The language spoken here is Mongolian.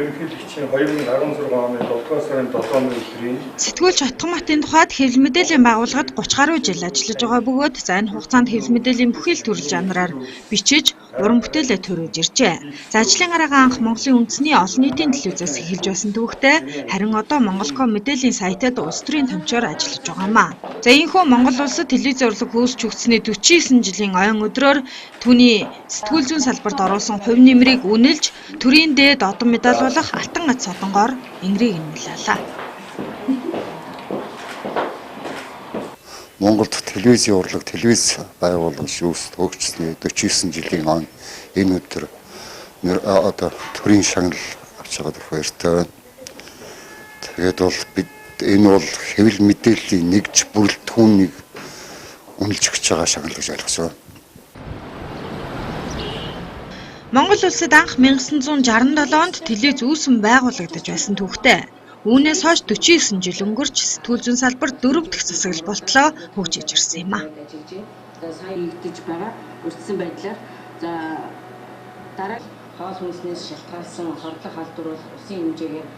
Ерөнхийлөгчийн 2016 оны 7 сарын 7-ны өдрийн Сэтгүүлч Отгонбатын тухайд хэвлэл мэдээллийн байгууллагад 30 гаруй жил ажиллаж байгаа бөгөөд за энэ хугацаанд хэвлэл мэдээллийн бүхэл төрөл жанраар бичиж, уран бүтээлээ төрөөж иржээ. За ажлын гараагаа анх Монголын үндэсний олон нийтийн телевизээс эхэлж байсан төвхтэй харин одоо Монголком мэдээллийн сайтад улс төрийн томчоор ажиллаж байгаамаа. За ийхүү Монгол улсад телевизийн урлаг хөөсч өгснээ 49 жилийн ойн өдрөөр түүний сэтгүүл зүйн салбарт оруулсан хувь нэмрийг үнэлж төрийн дээд одон медалуулах Алтан гац содонгоор ингрийг нэмэлээлээ. Монголд телевизийн урлаг, телевиз байгууллага шүүс хөгжсөний 49 жилийн он энэ өдөр одоо төрийн шагнал авч байгаад их баяртай байна. Тэгээд бол бид энэ бол хэвлэл мэдээллийн нэгж бүрэлдэхүүнийг үнэлж өгч байгаа шагнал гэж ойлгож байна. Монгол улсад анх 1967 онд телевиз үүсгэн байгуулагдаж байсан төвхтэй. Үүнээс хойш 49 жил өнгөрч сэтгүүл зүйн салбар 4 дахь засаглал болтлоо хөгжиж ирсэн юм а. Сайн нэгдэж байгаа өртсөн байдлаар за дараа хоол хүнснээс шалтгаалсан хорлох халдвар бол усын хэмжээгээр